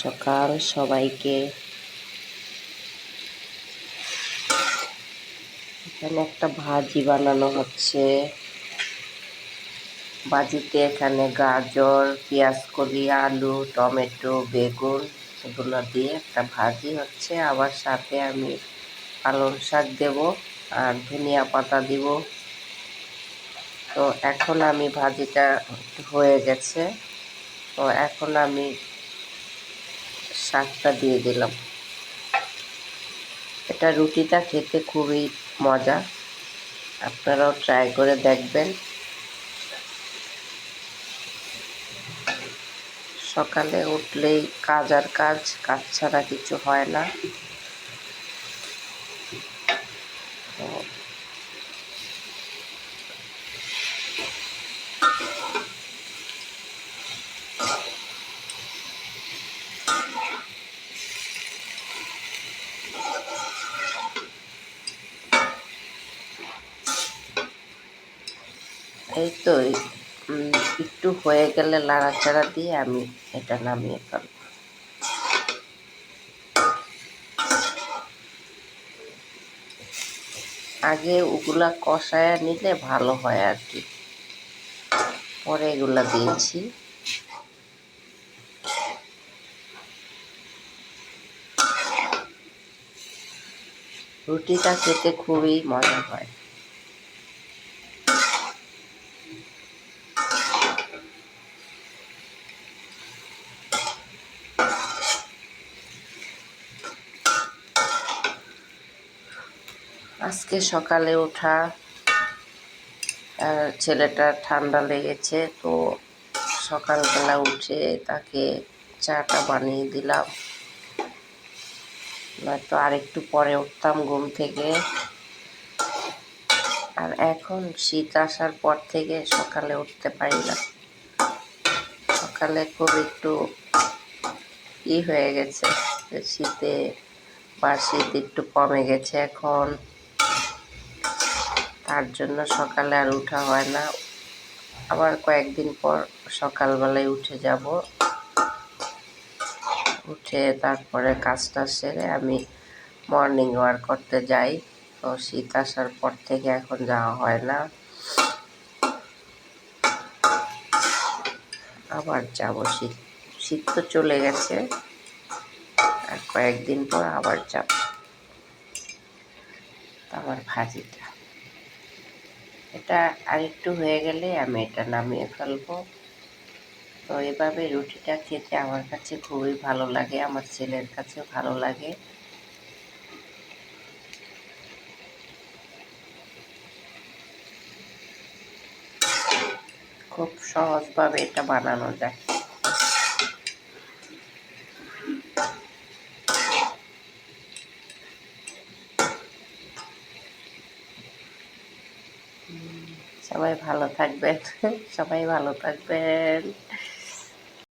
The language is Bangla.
সকাল সবাইকে। এখানে একটা ভাজি বানানো হচ্ছে। ভাজিতে এখানে গাজর, পেঁয়াজকলি, আলু, টমেটো, বেগুন এগুলো দিয়ে একটা ভাজি হচ্ছে। আবার সাথে আমি পালং শাক দেব আর ধনিয়া পাতা দিব। তো এখন আমি ভাজিটা হয়ে গেছে, তো এখন আমি শাকটা দিয়ে দিলাম। এটা রুটিটা খেতে খুবই মজা, আপনারাও ট্রাই করে দেখবেন। সকালে উঠলেই কাজ আর কাজ, কাজ ছাড়া কিছু হয় না। তো এই তো একটু হয়ে গেলে নাড়াচাড়া দিয়ে আমি এটা নামিয়ে ফেলব। আগে ওগুলা কষায় নিলে ভালো হয় আর কি, পরে এগুলা দিয়েছি। রুটিটা খেতে খুবই মজা হয়। আজকে সকালে ওঠা, ছেলেটা ঠান্ডা লেগেছে, তো সকালবেলা উঠে তাকে চাটা বানিয়ে দিলাম। নয়তো আরেকটু পরে উঠতাম ঘুম থেকে। আর এখন শীত আসার পর থেকে সকালে উঠতে পারি না। সকালে খুব একটু হয়ে গেছে, শীতে শীত একটু কমে গেছে এখন, তার জন্য সকালে আর উঠা হয় না। আবার কয়েকদিন পর সকালবেলায় উঠে যাব। উঠে তারপরে কাজটা সেরে আমি মর্নিং ওয়াক করতে যাই। তো শীত আসার পর থেকে এখন যাওয়া হয় না, আবার যাব। শীত শীত তো চলে গেছে, আর কয়েকদিন পর আবার যাব। আমার ভাজিটা এটা আরেকটু হয়ে গেলে আমি এটা নামিয়ে ফেলবো। তো এভাবে রুটিটা খেতে আমার কাছে খুবই ভালো লাগে, আমার ছেলের কাছেও ভালো লাগে। খুব সহজভাবে এটা বানানো যায়। সবাই ভালো থাকবেন, সবাই ভালো থাকবেন।